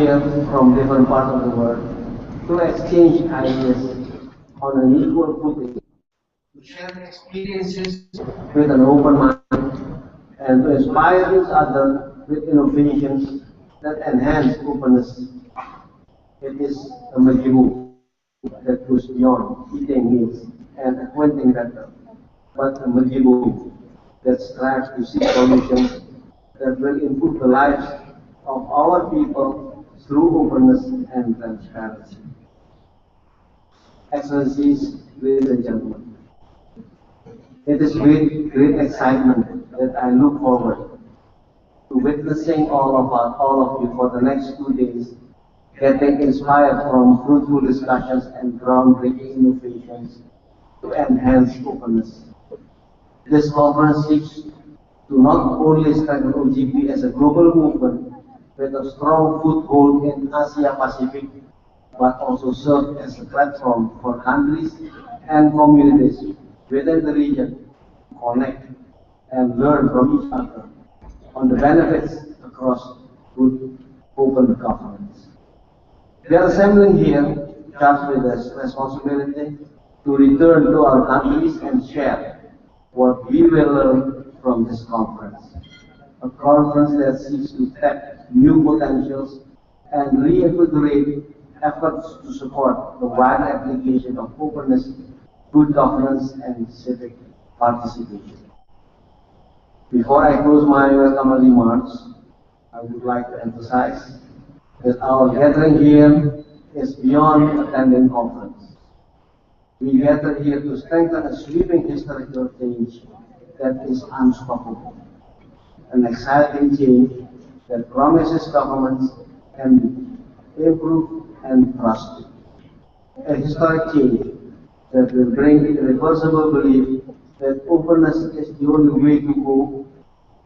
here from different parts of the world to exchange ideas on an equal footing, to share experiences with an open mind, and to inspire each other with innovations that enhance openness. It is a majmuu that goes beyond eating meals and acquainting better, but a majmuu that strives to seek solutions that will improve the lives of our people through openness and transparency. Excellencies, ladies and gentlemen, it is with great excitement that I look forward to witnessing all of you for the next 2 days, getting inspired from fruitful discussions and groundbreaking innovations to enhance openness. This conference seeks to not only strengthen OGP as a global movement with a strong foothold in Asia Pacific, but also serve as a platform for countries and communities within the region to connect and learn from each other on the benefits across good open governance. We are assembling here charged with the responsibility to return to our countries and share what we will learn from this conference. A conference that seeks to tap new potentials and reinvigorate efforts to support the wide application of openness, good governance, and civic participation. Before I close my welcome remarks, I would like to emphasize that our gathering here is beyond attending conference. We gather here to strengthen a sweeping historical change that is unstoppable, an exciting change that promises governments can improve and prosper, a historic change that will bring irreversible belief that openness is the only way to go,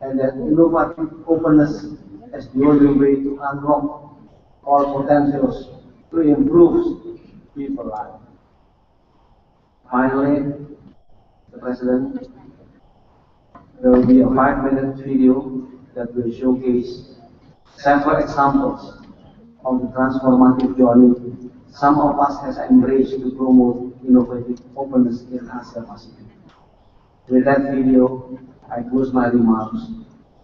and that innovative openness is the only way to unlock all potentials to improve people's lives. Finally, the President, there will be a 5-minute video that will showcase several examples of the transformative journey some of us has embraced to promote innovative openness in Asia Pacific. With that video, I close my remarks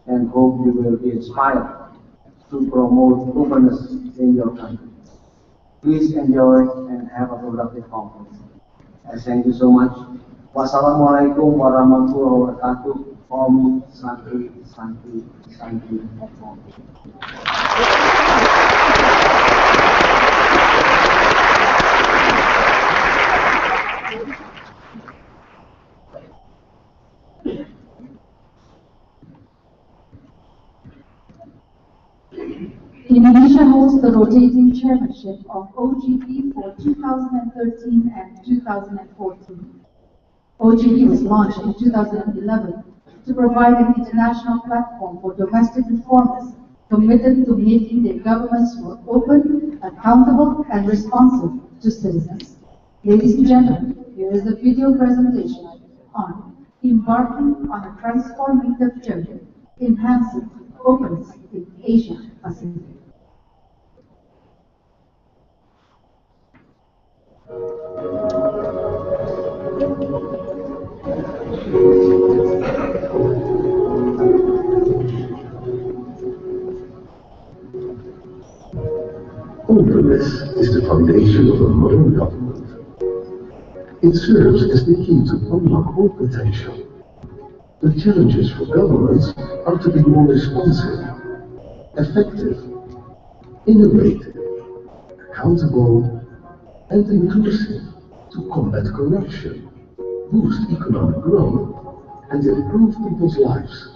and hope you will be inspired to promote openness in your country. Please enjoy and have a productive conference. I thank you so much. Wassalamualaikum warahmatullahi wabarakatuh. Om Santi Santi Santi Om. Indonesia holds the rotating chairmanship of OGP for 2013 and 2014. OGP was launched in 2011 to provide an international platform for domestic reformers committed to making their governments more open, accountable, and responsive to citizens. Ladies and gentlemen, here is a video presentation on embarking on a transformative journey, enhancing openness in Asia Pacific. Openness is the foundation of a modern government. It serves as the key to unlock all potential. The challenges for governments are to be more responsive, effective, innovative, accountable, and inclusive to combat corruption, boost economic growth, and improve people's lives.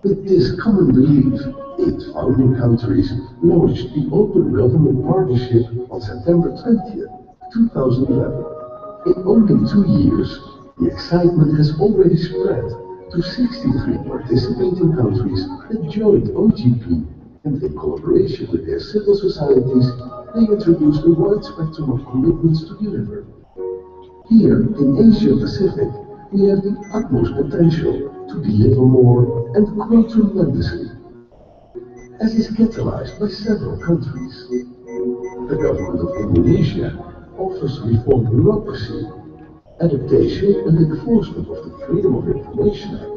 With this common belief, 8 founding countries launched the Open Government Partnership on September 20th, 2011. In only 2 years, the excitement has already spread to 63 participating countries that joined OGP, and in collaboration with their civil societies, they introduced a wide spectrum of commitments to deliver. Here in Asia Pacific, we have the utmost potential to deliver more and grow tremendously. as is catalyzed by several countries. The government of Indonesia offers reform bureaucracy, adaptation and enforcement of the Freedom of Information Act,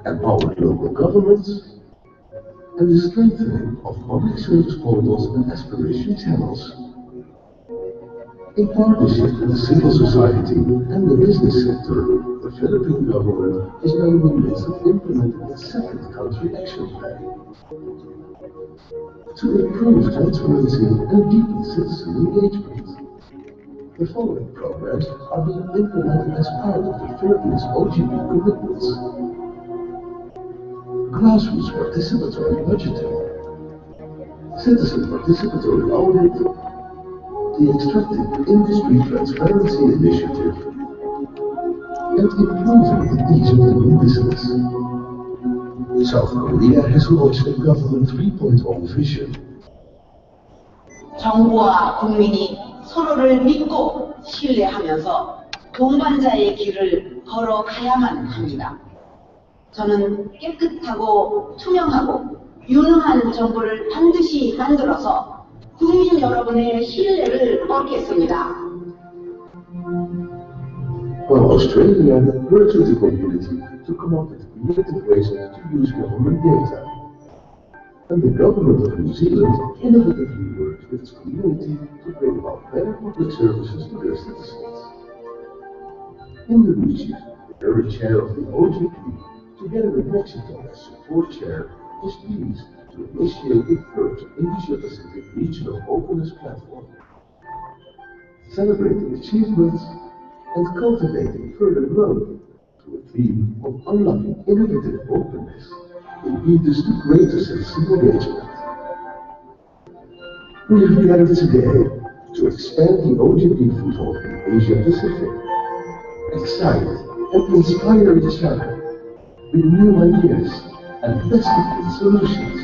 empowering local governments, and the strengthening of public service portals and aspiration channels. In partnership with the civil society and the business sector, the Philippine government is now in the midst of implementing its second country action plan. To improve transparency and deepen citizen engagement, the following programs are being implemented as part of the Philippines' OGP commitments. Grassroots participatory budgeting, citizen participatory audit, the Extractive Industry Transparency Initiative, and improving the ease of doing business. South Korea has launched a Government 3.0 vision. 정부와 국민이 서로를 믿고 신뢰하면서 동반자의 길을 걸어가야만 합니다. 저는 깨끗하고 투명하고 유능한 정부를 반드시 만들어서 국민 여러분의 신뢰를 얻겠습니다. While Australia works with the community to come up with creative ways to use government data, and the government of New Zealand innovatively works with its community to bring about better public services to their citizens. Indonesia, the current chair of the OGP, together with Mexico as support chair, is pleased to initiate the first Asia-Pacific Regional Openness Platform, celebrating achievements and cultivating further growth to a theme of unlocking innovative openness in leaders to greater citizen engagement. We have gathered today to expand the OGP foothold in Asia-Pacific, excite and inspire each other with new ideas and best-of-breed solutions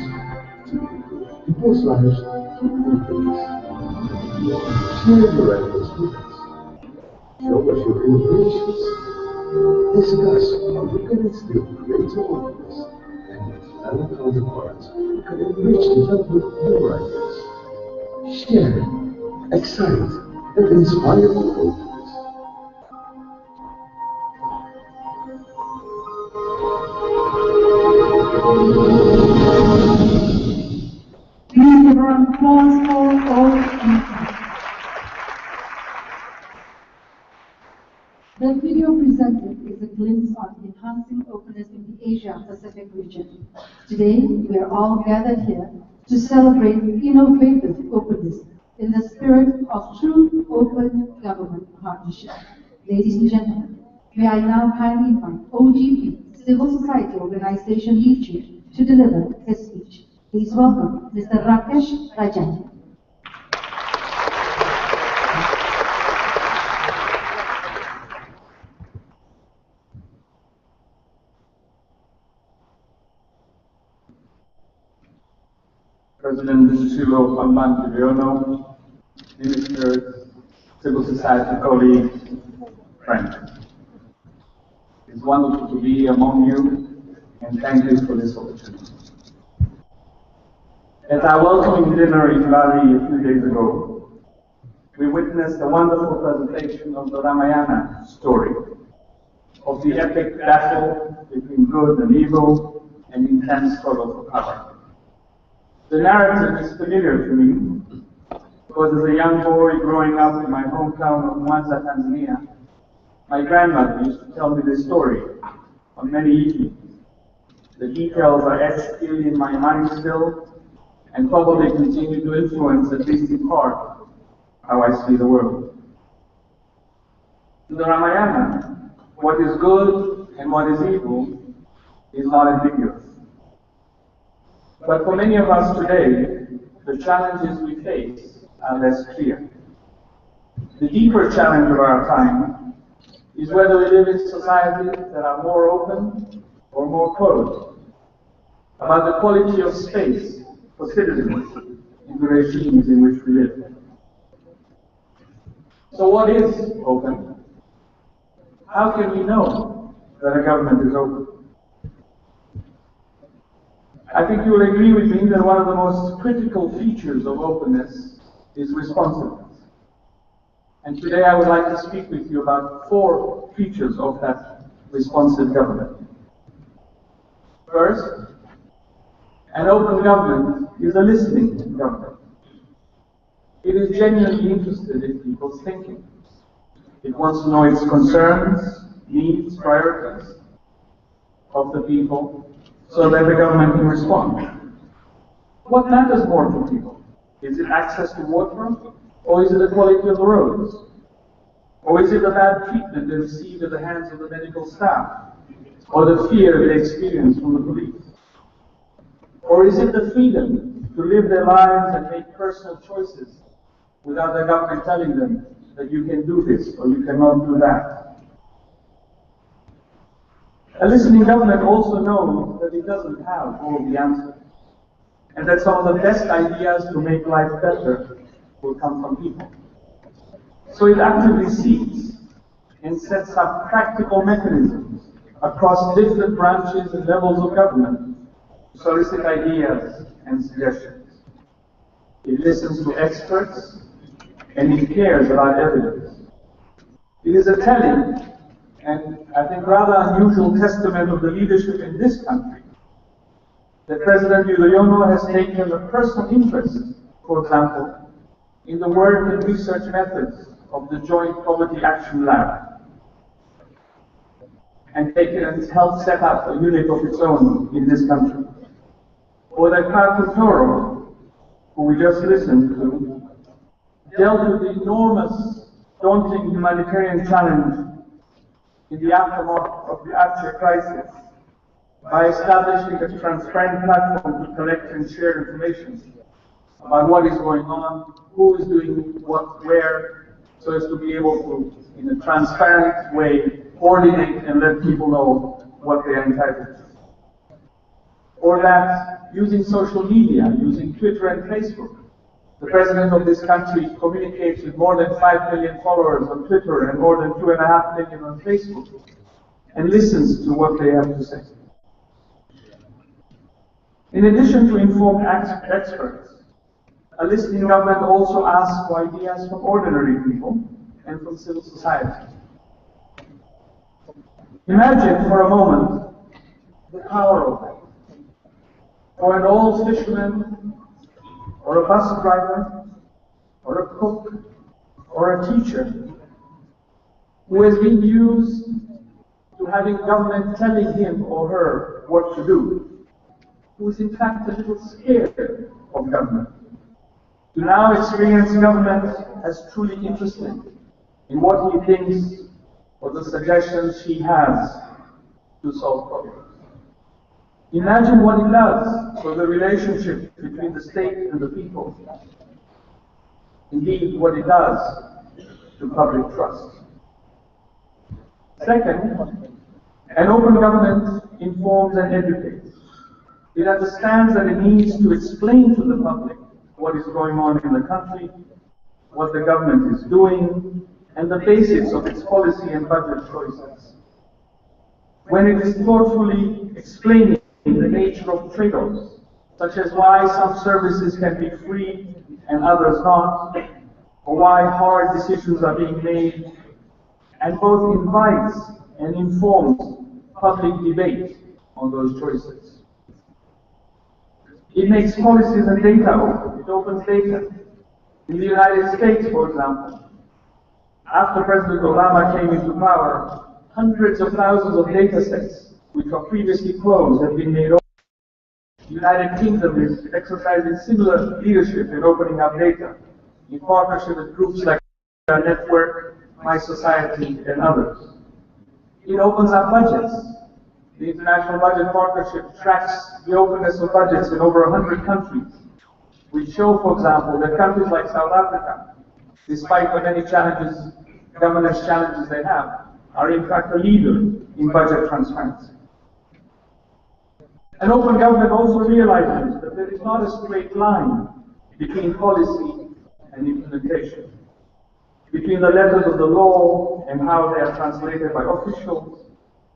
to improve people's lives through openness. Share your ideas with us. Show us your innovations. Discuss how you can instill greater openness and with fellow counterparts who can enrich development of your ideas. Share, excite, and inspire for openness. Please give a round of applause for OGP. The video presented is a glimpse on enhancing openness in the Asia-Pacific region. Today, we are all gathered here to celebrate innovative openness in the spirit of true open government partnership. Ladies and gentlemen, may I now kindly invite OGP, Civil Society Organization Lead Chief, to deliver his speech. Please welcome Mr. Rakesh Rajan. President Susilo Bambang Yudhoyono, ministers, civil society colleagues, friends. It's wonderful to be among you, and thank you for this opportunity. At our welcoming dinner in Bali a few days ago, we witnessed a wonderful presentation of the Ramayana story, of the epic battle between good and evil and intense struggle for power. The narrative is familiar to me, because as a young boy growing up in my hometown of Mwanza, Tanzania, my grandmother used to tell me this story on many evenings. The details are etched clearly in my mind still, and probably continue to influence, at least in part, how I see the world. In the Ramayana, what is good and what is evil is not ambiguous. But for many of us today, the challenges we face are less clear. The deeper challenge of our time is whether we live in societies that are more open or more closed, about the quality of space for citizens in the regimes in which we live. So what is open? How can we know that a government is open? I think you will agree with me that one of the most critical features of openness is responsiveness. And today I would like to speak with you about 4 features of that responsive government. First, an open government is a listening government. It is genuinely interested in people's thinking. It wants to know its concerns, needs, priorities of the people so that the government can respond. What matters more to people? Is it access to water? Or is it the quality of the roads? Or is it the bad treatment they receive at the hands of the medical staff? Or the fear they experience from the police? Or is it the freedom to live their lives and make personal choices without the government telling them that you can do this or you cannot do that? A listening government also knows that it doesn't have all the answers, and that some of the best ideas to make life better will come from people. So it actively seeks and sets up practical mechanisms across different branches and levels of government to solicit ideas and suggestions. It listens to experts and it cares about evidence. It is a telling and I think rather unusual testament of the leadership in this country that President Yudhoyono has taken a personal interest, for example, in the work and research methods of the Joint Poverty Action Lab, and taken and helped set up a unit of its own in this country. Or that Carter Toro, who we just listened to, dealt with the enormous, daunting humanitarian challenge in the aftermath of the Aceh crisis by establishing a transparent platform to collect and share information about what is going on, who is doing what, where, so as to be able to, in a transparent way, coordinate and let people know what they are entitled to. Or that using social media, using Twitter and Facebook, the president of this country communicates with more than 5 million followers on Twitter and more than 2.5 million on Facebook, and listens to what they have to say. In addition to informed experts, a listening government also asks for ideas from ordinary people and from civil society. Imagine for a moment the power of that. For an old fisherman, or a bus driver, or a cook, or a teacher, who has been used to having government telling him or her what to do, who is in fact a little scared of government, to now experience government as truly interested in what he thinks or the suggestions he has to solve problems. Imagine what it does for the relationship between the state and the people. Indeed, what it does to public trust. Second, an open government informs and educates. It understands that it needs to explain to the public what is going on in the country, what the government is doing, and the basics of its policy and budget choices. When it is thoughtfully explaining the nature of trade-offs, such as why some services can be free and others not, or why hard decisions are being made, and both invites and informs public debate on those choices. It makes policies and data open. It opens data. In the United States, for example, after President Obama came into power, hundreds of thousands of data sets, which were previously closed, have been made open. The United Kingdom is exercising similar leadership in opening up data, in partnership with groups like our network, My Society, and others. It opens up budgets. The International Budget Partnership tracks the openness of budgets in over 100 countries. We show, for example, that countries like South Africa, despite the many challenges, governance challenges they have, are in fact a leader in budget transparency. An open government also realizes that there is not a straight line between policy and implementation, between the letters of the law and how they are translated by officials,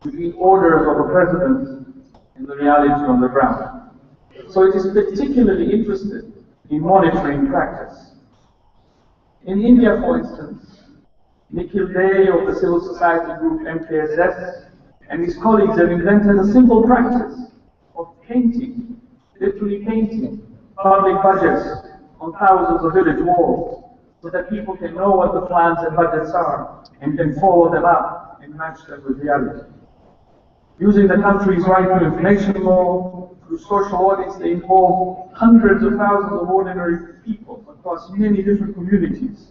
between orders of a president and the reality on the ground. so it is particularly interested in monitoring practice. In India, for instance, Nikhil Dey of the civil society group MKSS and his colleagues have invented a simple practice of painting, literally painting, public budgets on thousands of village walls so that people can know what the plans and budgets are and can follow them up and match them with reality. Using the country's right to information law, through social audits, they involve hundreds of thousands of ordinary people across many different communities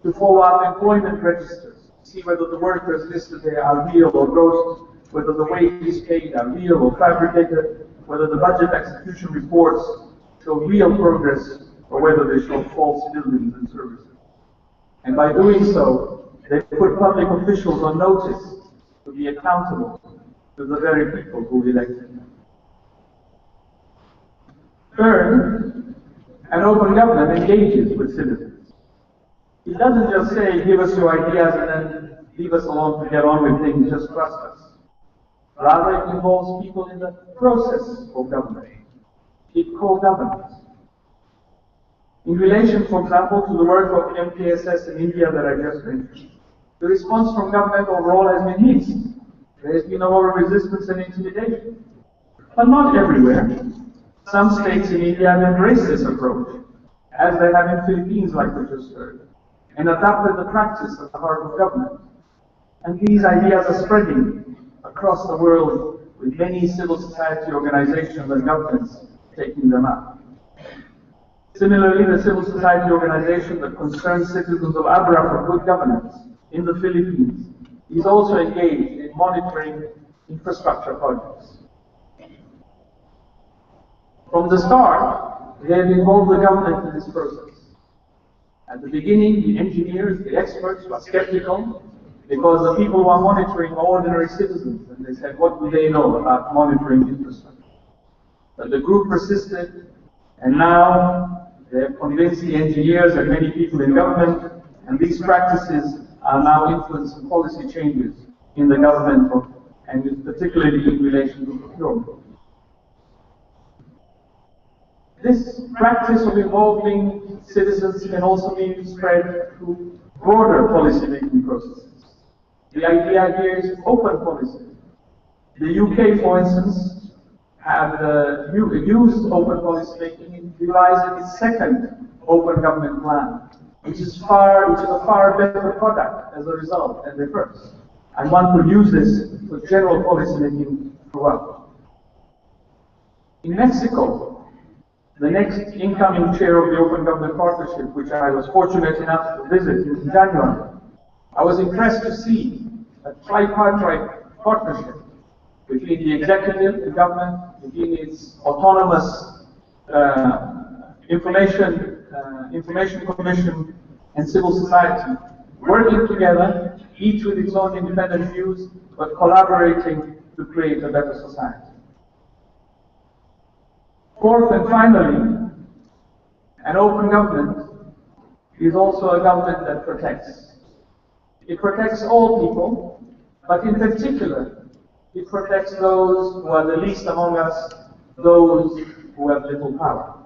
to follow up employment registers, see whether the workers listed there are real or ghosts, whether the wages paid are real or fabricated, whether the budget execution reports show real progress, or whether they show false buildings and services. And by doing so, they put public officials on notice to be accountable to the very people who elected them. Third, an open government engages with citizens. It doesn't just say, give us your ideas and then leave us alone to get on with things, just trust us. Rather, it involves people in the process of government. It co-governs. In relation, for example, to the work of MKSS in India that I just mentioned, the response from government overall has been mixed. There has been a lot of resistance and intimidation. But not everywhere. Some states in India have embraced this approach, as they have in Philippines, like we just heard, and adopted the practice at the heart of government. And these ideas are spreading across the world, with many civil society organizations and governments taking them up. Similarly, the civil society organization that concerns citizens of Abra for Good Governance in the Philippines is also engaged in monitoring infrastructure projects. From the start, they have involved the government in this process. At the beginning, the engineers, the experts were skeptical because the people who are monitoring are ordinary citizens, and they said, what do they know about monitoring infrastructure? But the group persisted, and now they have convinced the engineers and many people in government, and these practices are now influencing policy changes in the government, and particularly in relation to procurement. This practice of involving citizens can also be spread through broader policy-making processes. The idea here is open policy. The UK, for instance, have used open policy-making in devising its second open government plan, which is a far better product as a result than the first. And one could use this for general policy-making throughout. In Mexico, the next incoming chair of the Open Government Partnership, which I was fortunate enough to visit in January, I was impressed to see a tripartite partnership between the executive, the government, between its autonomous information commission and civil society, working together, each with its own independent views, but collaborating to create a better society. Fourth and finally, an open government is also a government that protects. It protects all people, but in particular, it protects those who are the least among us, those who have little power.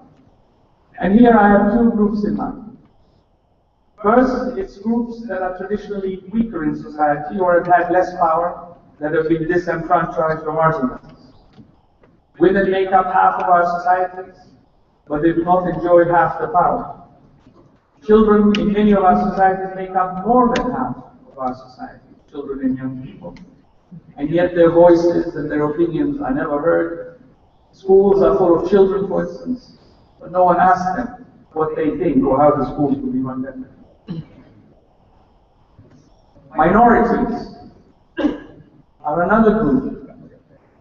And here I have two groups in mind. First, it's groups that are traditionally weaker in society or have had less power, that have been disenfranchised or marginalized. Women make up half of our societies, but they do not enjoy half the power. Children in many of our societies make up more than half of our society, children and young people. And yet their voices and their opinions are never heard. Schools are full of children, for instance, but no one asks them what they think or how the schools could be run better. Minorities are another group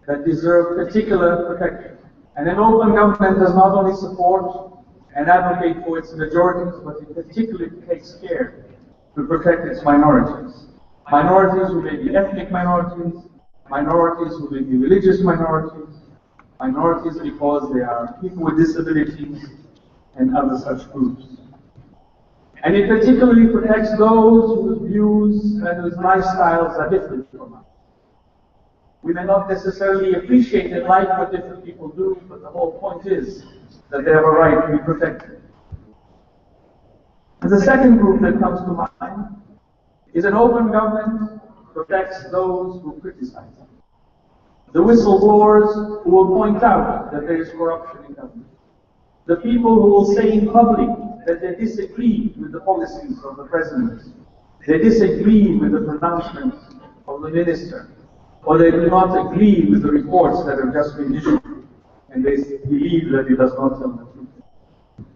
that deserve particular protection. And an open government does not only support and advocate for its majorities, but it particularly takes care to protect its minorities. Minorities who may be ethnic minorities, minorities who may be religious minorities, minorities because they are people with disabilities, and other such groups. And it particularly protects those whose views and whose lifestyles are different from us. We may not necessarily appreciate and like what different people do, but the whole point is that they have a right to be protected. And the second group that comes to mind is an open government protects those who criticize them. The whistleblowers who will point out that there is corruption in government. The people who will say in public that they disagree with the policies of the president. They disagree with the pronouncements of the minister. Or they do not agree with the reports that have just been issued. And they believe that it does not tell the truth.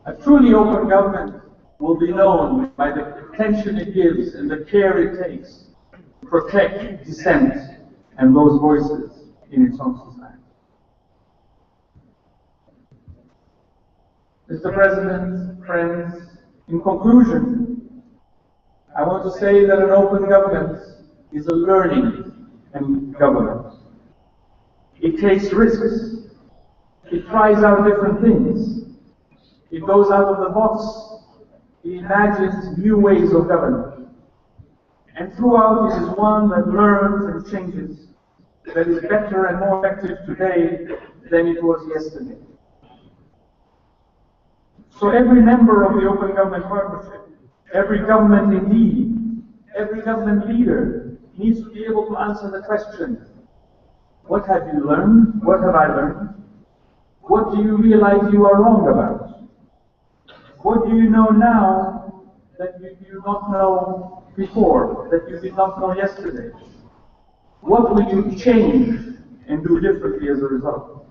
A truly open government will be known by the attention it gives and the care it takes to protect dissent and those voices in its own society. Mr. President, friends, in conclusion, I want to say that an open government is a learning and government. It takes risks. It tries out different things. It goes out of the box. It imagines new ways of government. And throughout, it is one that learns and changes, that is better and more effective today than it was yesterday. So every member of the Open Government Partnership, every government indeed, every government leader needs to be able to answer the question, what have you learned? What have I learned? What do you realize you are wrong about? What do you know now that you did not know before, that you did not know yesterday? What will you change and do differently as a result?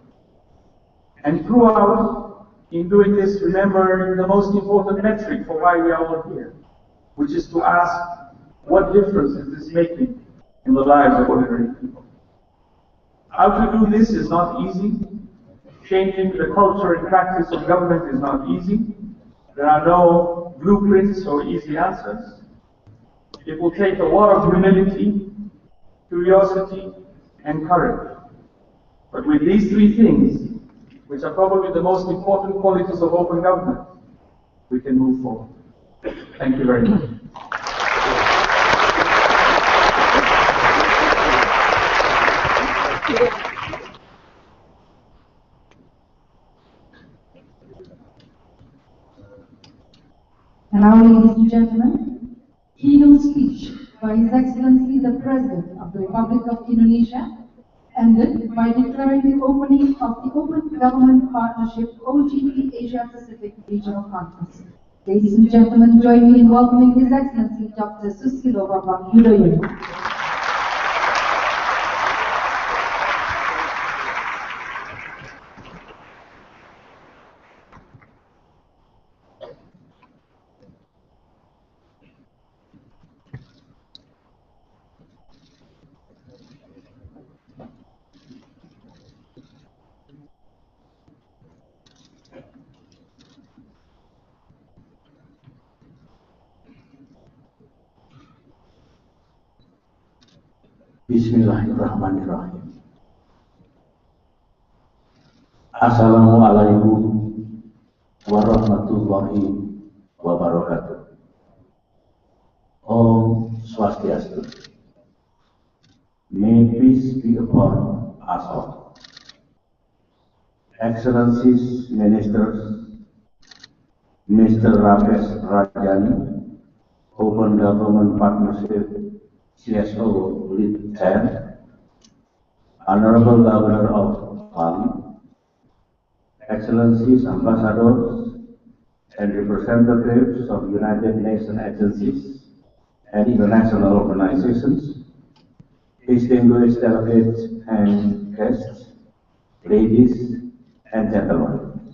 And throughout, in doing this, remember the most important metric for why we are all here, which is to ask, what difference is this making in the lives of ordinary people? How to do this is not easy. Changing the culture and practice of government is not easy. There are no blueprints or easy answers. It will take a lot of humility, curiosity, and courage. But with these three things, which are probably the most important qualities of open government, we can move forward. Thank you very much. And now, ladies and gentlemen, keynote speech by His Excellency the President of the Republic of Indonesia, ended by declaring the opening of the Open Government Partnership OGP Asia Pacific Regional Conference. Ladies and gentlemen, join me in welcoming His Excellency Dr. Susilo Bambang Yudhoyono. Bismillahirrahmanirrahim. Assalamualaikum warahmatullahi wabarakatuh. Om Swastiastu. May peace be upon us all. Excellencies, Ministers, Mr. Rakesh Rajani, Open Government Partnership CSO Lead 10, Honorable Governor of Bali, Excellencies, Ambassadors, and representatives of United Nations agencies and international organizations, distinguished delegates and guests, ladies and gentlemen.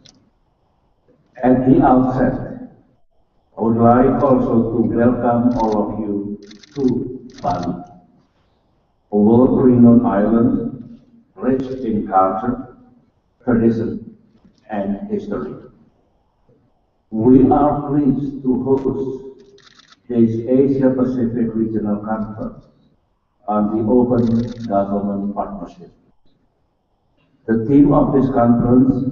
At the outset, I would like also to welcome all of you to Bali, a world-renowned island rich in culture, tradition, and history. We are pleased to host this Asia-Pacific Regional Conference on the Open Government Partnership. The theme of this conference,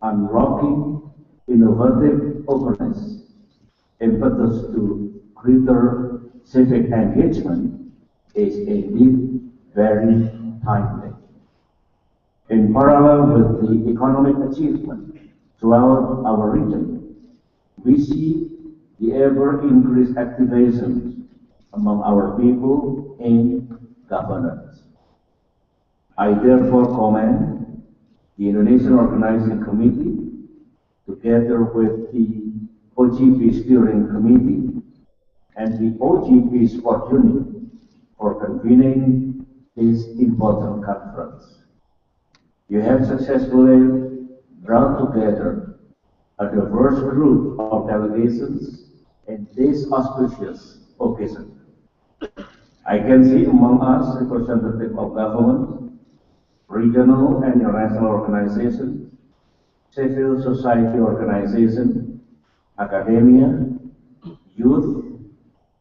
Unlocking Innovative Openness, impetus to greater civic engagement, is indeed very timely. In parallel with the economic achievement throughout our region, we see the ever-increased activation among our people in governance. I therefore commend the Indonesian Organizing Committee, together with the OGP Steering Committee and the OGP Sport Unit, for convening this important conference. You have successfully brought together a diverse group of delegations in this auspicious occasion. I can see among us representatives of government, regional and international organizations, civil society organizations, academia, youth,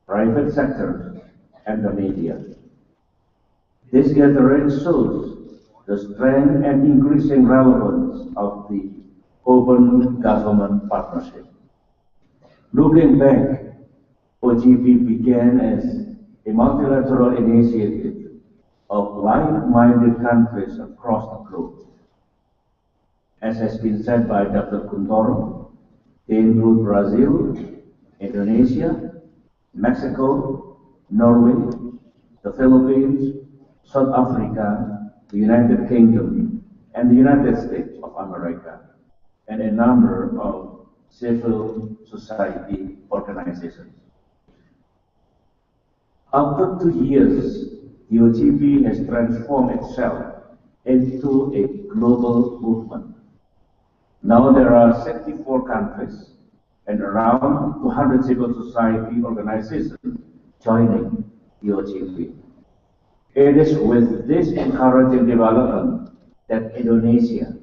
private sector, and the media. This gathering shows the strength and increasing relevance of the Open Government Partnership. Looking back, OGP began as a multilateral initiative of like-minded countries across the globe. As has been said by Dr. Kuntoro, they include Brazil, Indonesia, Mexico, Norway, the Philippines, South Africa, the United Kingdom, and the United States of America, and a number of civil society organizations. After 2 years, the OGP has transformed itself into a global movement. Now there are 64 countries and around 200 civil society organizations joining the OGP. It is with this encouraging development that Indonesia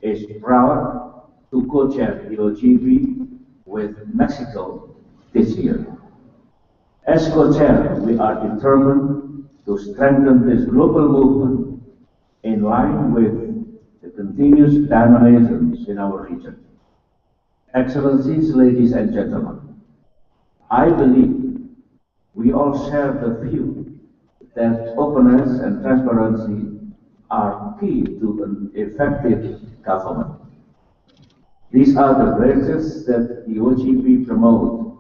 is proud to co-chair the OGP with Mexico this year. As co-chair, we are determined to strengthen this global movement in line with the continuous dynamisms in our region. Excellencies, ladies and gentlemen, I believe we all share the view that openness and transparency are key to an effective government. These are the virtues that the OGP promotes,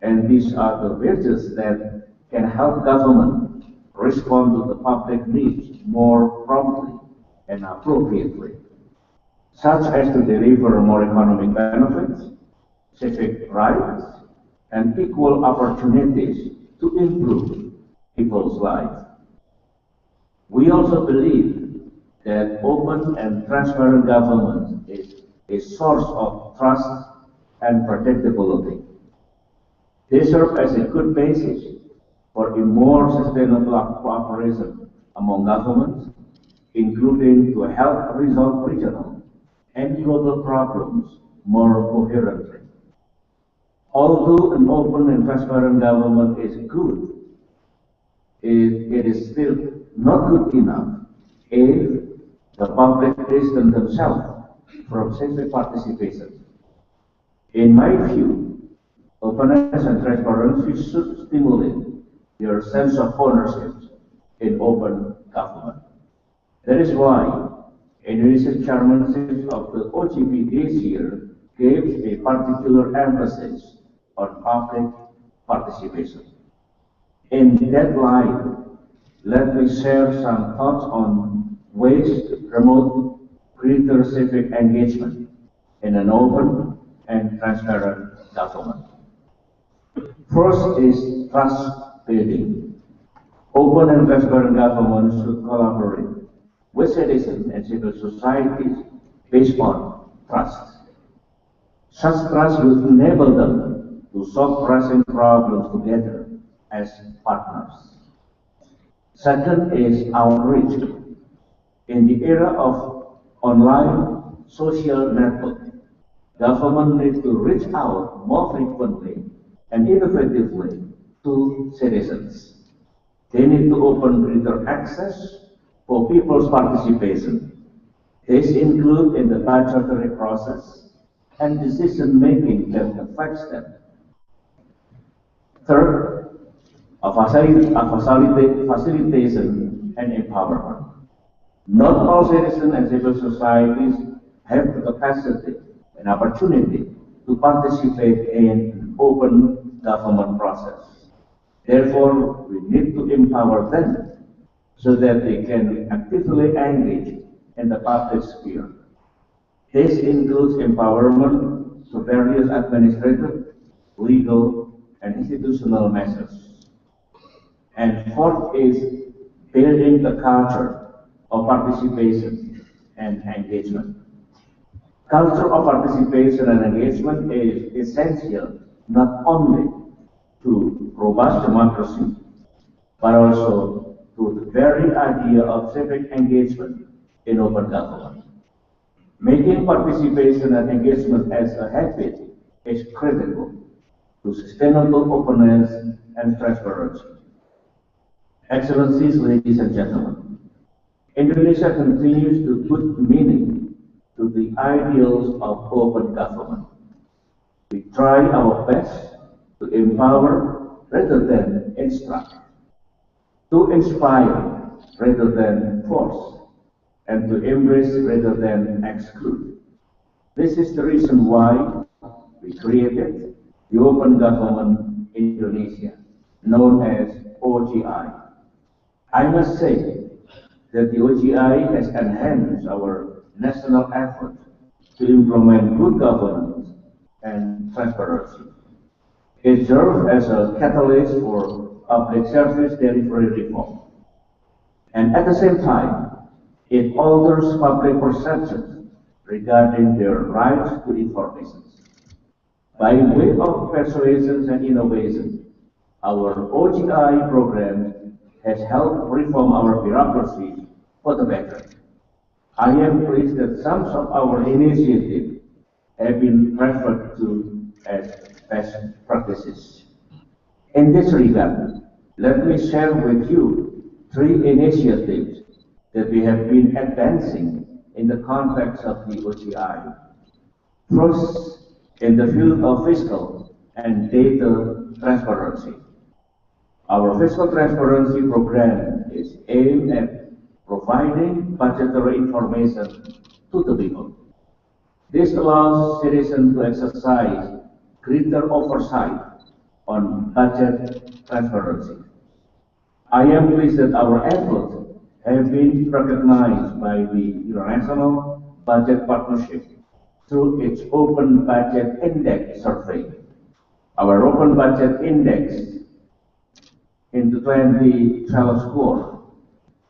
and these are the virtues that can help government respond to the public needs more promptly and appropriately, such as to deliver more economic benefits, civic rights, and equal opportunities to improve people's lives. We also believe that open and transparent government is a source of trust and predictability. They serve as a good basis for a more sustainable cooperation among governments, including to help resolve regional and global problems more coherently. Although an open and transparent government is good, it is still not good enough if the public distance themselves from civic participation. In my view, openness and transparency should stimulate their sense of ownership in open government. That is why Indonesia's chairmanship of the OGP this year gave a particular emphasis on public participation. In that light, let me share some thoughts on ways to promote greater civic engagement in an open and transparent government. First is trust building. Open and transparent governments should collaborate with citizens and civil societies based on trust. Such trust will enable them to solve pressing problems together as partners. Second is outreach. In the era of online social network, government needs to reach out more frequently and innovatively to citizens. They need to open greater access for people's participation. This includes in the budgetary process and decision-making that affects them. Third, facilitation and empowerment. Not all citizens and civil societies have the capacity and opportunity to participate in open government process. Therefore, we need to empower them so that they can actively engage in the public sphere. This includes empowerment to various administrative, legal, and institutional measures. And fourth is building the culture of participation and engagement. Culture of participation and engagement is essential not only to robust democracy, but also to the very idea of civic engagement in open government. Making participation and engagement as a habit is critical to sustainable openness and transparency. Excellencies, ladies and gentlemen, Indonesia continues to put meaning to the ideals of open government. We try our best to empower rather than instruct, to inspire rather than force, and to embrace rather than exclude. This is the reason why we created the Open Government in Indonesia, known as OGI. I must say that the OGI has enhanced our national effort to implement good governance and transparency. It serves as a catalyst for public service delivery reform. And at the same time, it alters public perceptions regarding their rights to information. By way of persuasion and innovation, our OGI program has helped reform our bureaucracy for the better. I am pleased that some of our initiatives have been referred to as best practices. In this regard, let me share with you three initiatives that we have been advancing in the context of the OGI. First, in the field of fiscal and data transparency. Our fiscal transparency program is aimed at providing budgetary information to the people. This allows citizens to exercise greater oversight on budget transparency. I am pleased that our efforts have been recognized by the International Budget Partnership through its Open Budget Index survey. Our Open Budget Index in the 2012 score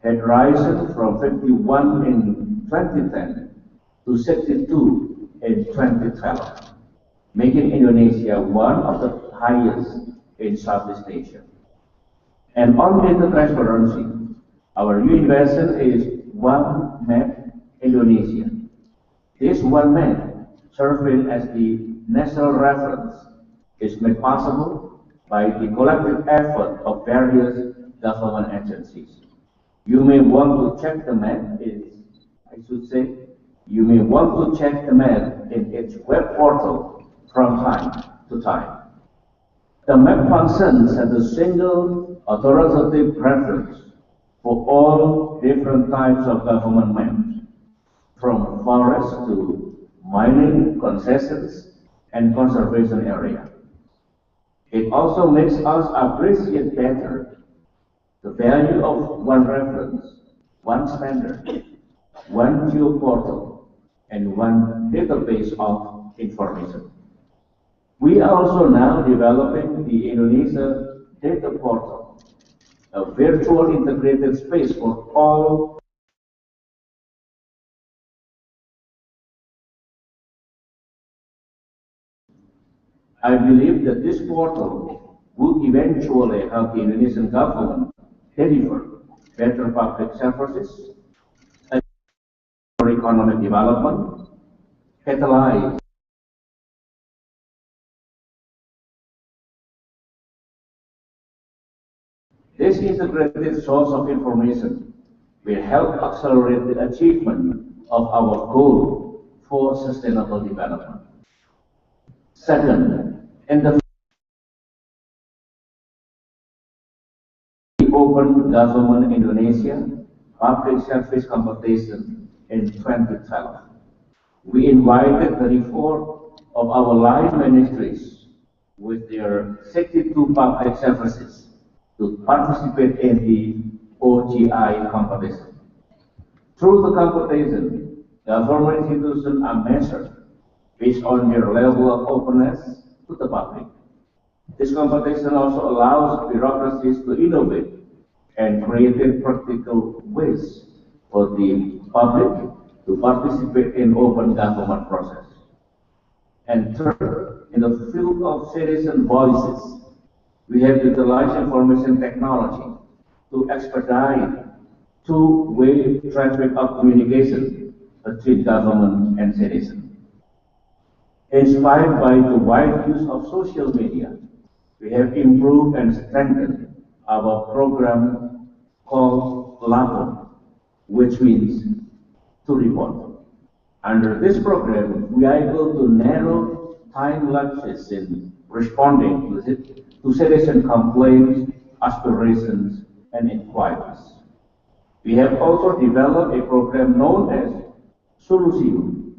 had risen from 51 in 2010 to 62 in 2012, making Indonesia one of the highest in Southeast Asia. And on data transparency, our new invention is One Map Indonesia. This One Map, serving as the national reference, is made possible by the collective effort of various government agencies. You may want to check the map, you may want to check the map in its web portal from time to time. The map functions as a single authoritative reference for all different types of government maps, from forest to mining, concessions, and conservation area. It also makes us appreciate better the value of one reference, one standard, one geoportal, and one database of information. We are also now developing the Indonesia Data Portal, a virtual integrated space for all I believe that this portal will eventually help the Indonesian government deliver better public services, economic development, catalyze this integrated source of information will help accelerate the achievement of our goal for sustainable development. Second, in the Open Government Indonesia, public service competition in 2012. We invited 34 of our line ministries with their 62 public services to participate in the OGI competition. Through the competition, government institutions are measured based on their level of openness to the public. This competition also allows bureaucracies to innovate and create practical ways for the public to participate in open government process. And third, in the field of citizen voices, we have utilized information technology to expedite two-way traffic of communication between government and citizen. Inspired by the wide use of social media, we have improved and strengthened our program called LAPO, which means to report. Under this program, we are able to narrow time lapses in responding to citizen complaints, aspirations, and inquiries. We have also developed a program known as Solusimu,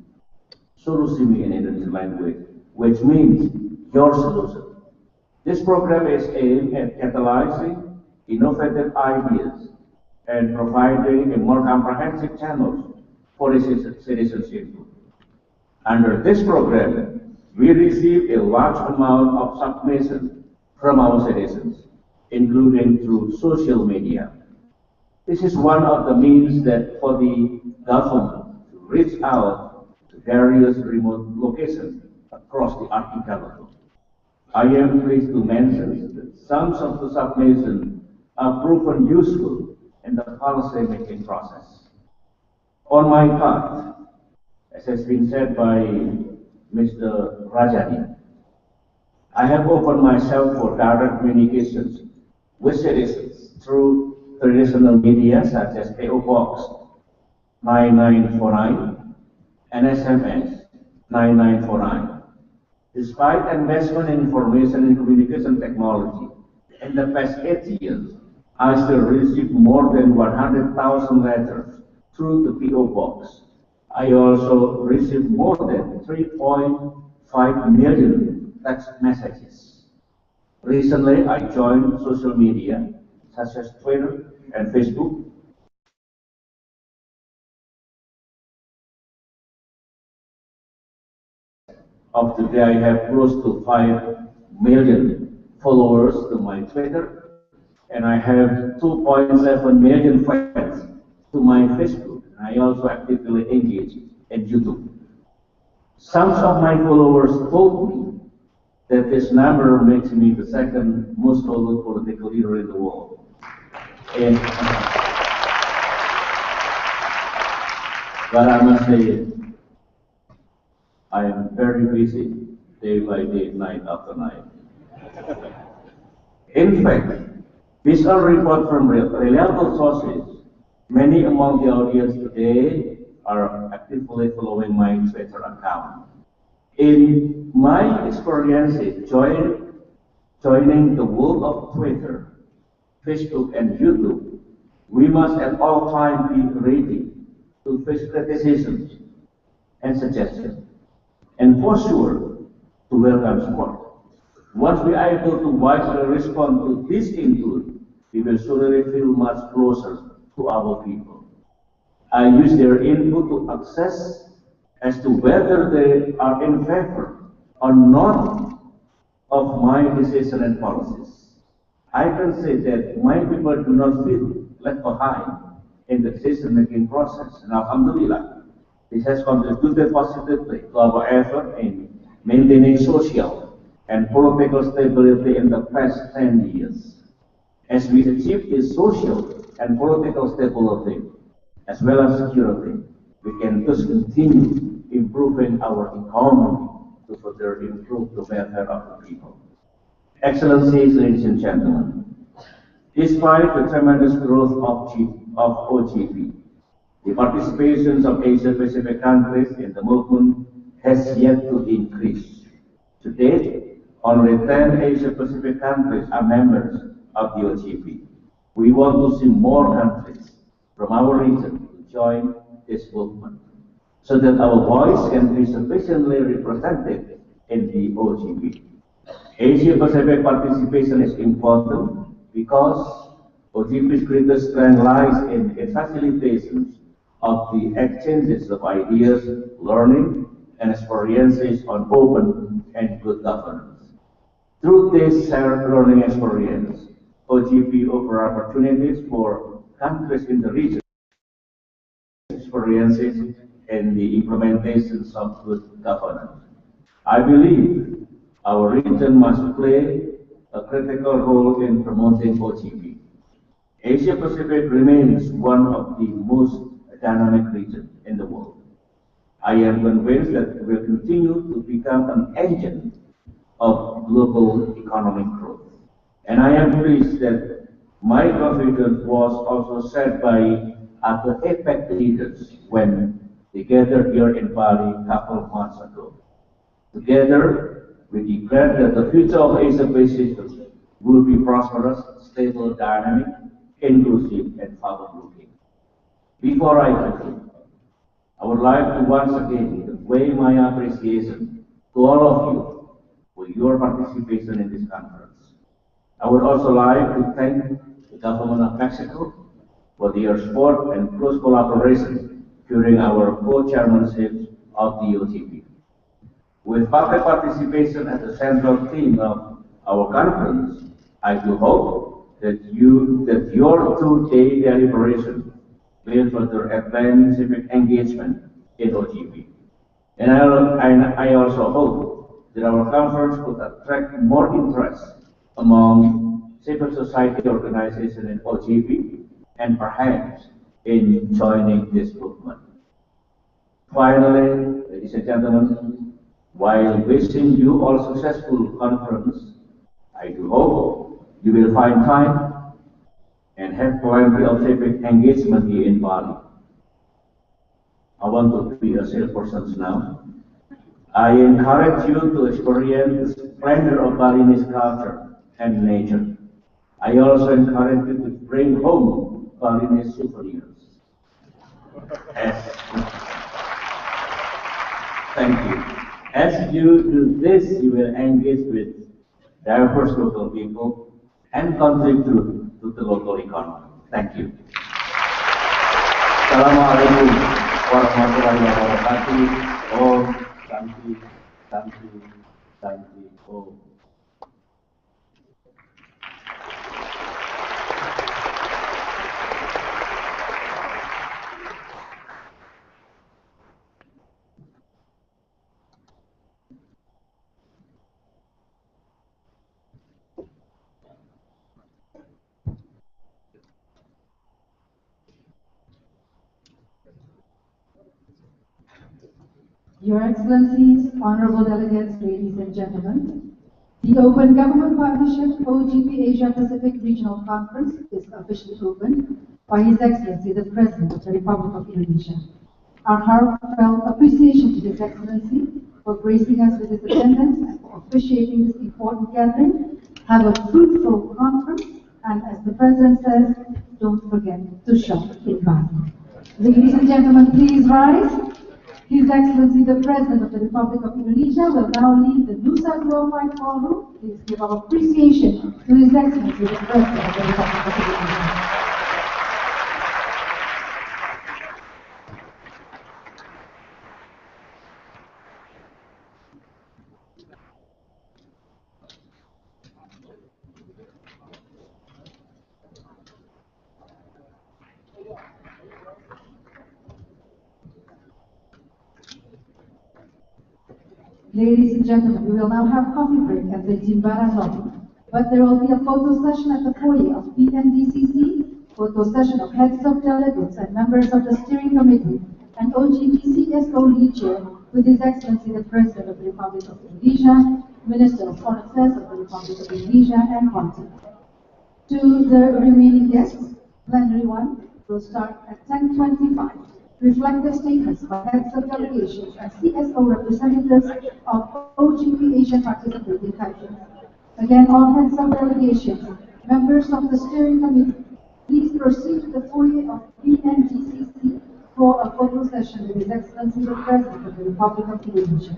Solusimu in Indonesian language, which means your solution. This program is aimed at catalyzing innovative ideas and providing a more comprehensive channels for citizenship. Under this program, we receive a large amount of submissions from our citizens, including through social media. This is one of the means that for the government to reach out to various remote locations across the archipelago. I am pleased to mention that some of the submissions are proven useful in the policy-making process. On my part, as has been said by Mr. Rajani, I have opened myself for direct communications with citizens through traditional media such as PO Box 9949 and SMS 9949. Despite investment in information and communication technology, in the past 8 years, I still receive more than 100,000 letters through the PO Box. I also received more than 3.5 million text messages. Recently, I joined social media such as Twitter and Facebook. Of today, I have close to 5 million followers to my Twitter, and I have 2.7 million friends to my Facebook. I also actively engage in YouTube. Some of my followers told me that this number makes me the second most followed political leader in the world. And, but I must say, I am very busy day by day, night after night. In fact, based on reports from reliable sources, many among the audience today are actively following my Twitter account. In my experience, joining the world of Twitter, Facebook, and YouTube, we must at all times be ready to face criticisms and suggestions, and for sure, to welcome support. Once we are able to wisely respond to this input, we will surely feel much closer to our people. I use their input to assess as to whether they are in favor or not of my decision and policies. I can say that my people do not feel left behind in the decision-making process, and Alhamdulillah, this has contributed positively to our effort in maintaining social and political stability in the past 10 years. As we achieve this social and political stability, as well as security, we can thus continue improving our economy to further improve the welfare of the people. Excellencies, ladies and gentlemen, despite the tremendous growth of OGP, the participations of Asia-Pacific countries in the movement has yet to increase. To date, only 10 Asia-Pacific countries are members of the OGP. We want to see more countries from our region to join this movement, so that our voice can be sufficiently represented in the OGP. Asia Pacific participation is important because OGP's greatest strength lies in its facilitation of the exchanges of ideas, learning, and experiences on open and good governance. Through this shared learning experience, OGP offers opportunities for countries in the region experiences in the implementations of good governance. I believe our region must play a critical role in promoting OGP. Asia Pacific remains one of the most dynamic regions in the world. I am convinced that it will continue to become an engine of global economic growth. And I am pleased that my confidence was also shared by other APEC leaders when they gathered here in Bali a couple of months ago. Together, we declared that the future of Asia Pacific will be prosperous, stable, dynamic, inclusive, and forward-looking. Before I conclude, I would like to once again convey my appreciation to all of you for your participation in this conference. I would also like to thank the government of Mexico for their support and close collaboration during our co-chairmanship of the OGP. With public participation as the central theme of our conference, I do hope that your two-day deliberation will further advance civic engagement in OGP. And I also hope that our conference will attract more interest among civil society organizations in OGP and perhaps in joining this movement. Finally, ladies and gentlemen, while wishing you all successful conference, I do hope you will find time and have plenty of civic engagement here in Bali. I want to be a salesperson now. I encourage you to experience the splendor of Balinese culture and nature. I also encourage you to bring home Balinese souvenirs. Thank you. As you do this, you will engage with diverse local people and contribute to the local economy. Thank you. Assalamualaikum warahmatullahi wabarakatuh. Om Shanti, Shanti, Shanti, Om. Your Excellencies, honorable delegates, ladies and gentlemen, the Open Government Partnership OGP Asia Pacific Regional Conference is officially opened by His Excellency the President of the Republic of Indonesia. Our heartfelt appreciation to His Excellency for gracing us with his attendance and for officiating this important gathering. Have a fruitful conference, and as the President says, don't forget to shop in Bali. Ladies and gentlemen, please rise. His Excellency the President of the Republic of Indonesia will now lead the Nusa Dua Fight Ballroom. Please give our appreciation to His Excellency the President of the Republic of Indonesia. Ladies and gentlemen, we will now have coffee break at the Jimbaran lobby. But there will be a photo session at the foyer of PNDCC, photo session of heads of delegates and members of the steering committee, and OGP CSO lead chair with His Excellency the President of the Republic of Indonesia, Minister of Foreign Affairs of the Republic of Indonesia, and consul. To the remaining guests, plenary 1 will start at 10:25. Reflective statements by heads of delegations and CSO representatives of OGP Asia participating countries. Again, all heads of delegations, members of the steering committee, Please proceed to the foyer of BNGCC for a photo session with His Excellency the President of the Republic of Indonesia.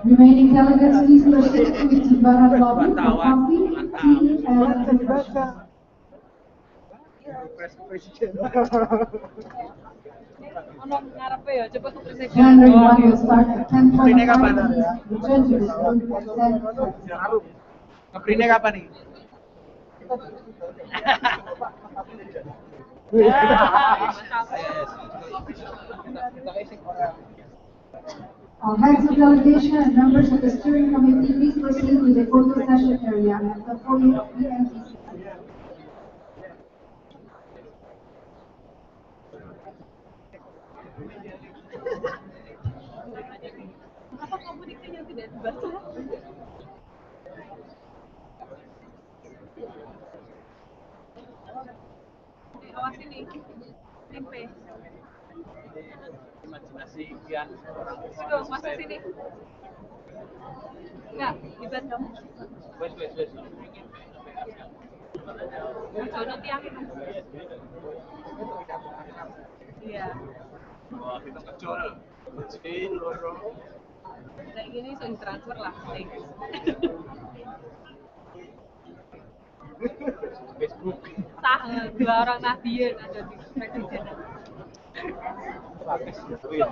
Remaining delegates, please proceed to the Jimbaran lobby for coffee, tea, and refreshments. January 1 will start at 10:45. Return to this room at 10:30. Ngeprintnya kapan nih? All heads of delegation and members of the steering committee, please proceed to the photo session area at the foyer of BNGCC. Kenapa kamu dikanya tidak dibaca? Awas ini, tempe. Imajinasi Kian orang Sudah masuk sini. Enggak, diban dong. wes. Jono tiang itu. Iya. Wah, kita kecil. Kecil loro. Kayak gini langsung transfer lah. Facebook. Sah, dua orang Nahdien ada di presiden. Praktis duit.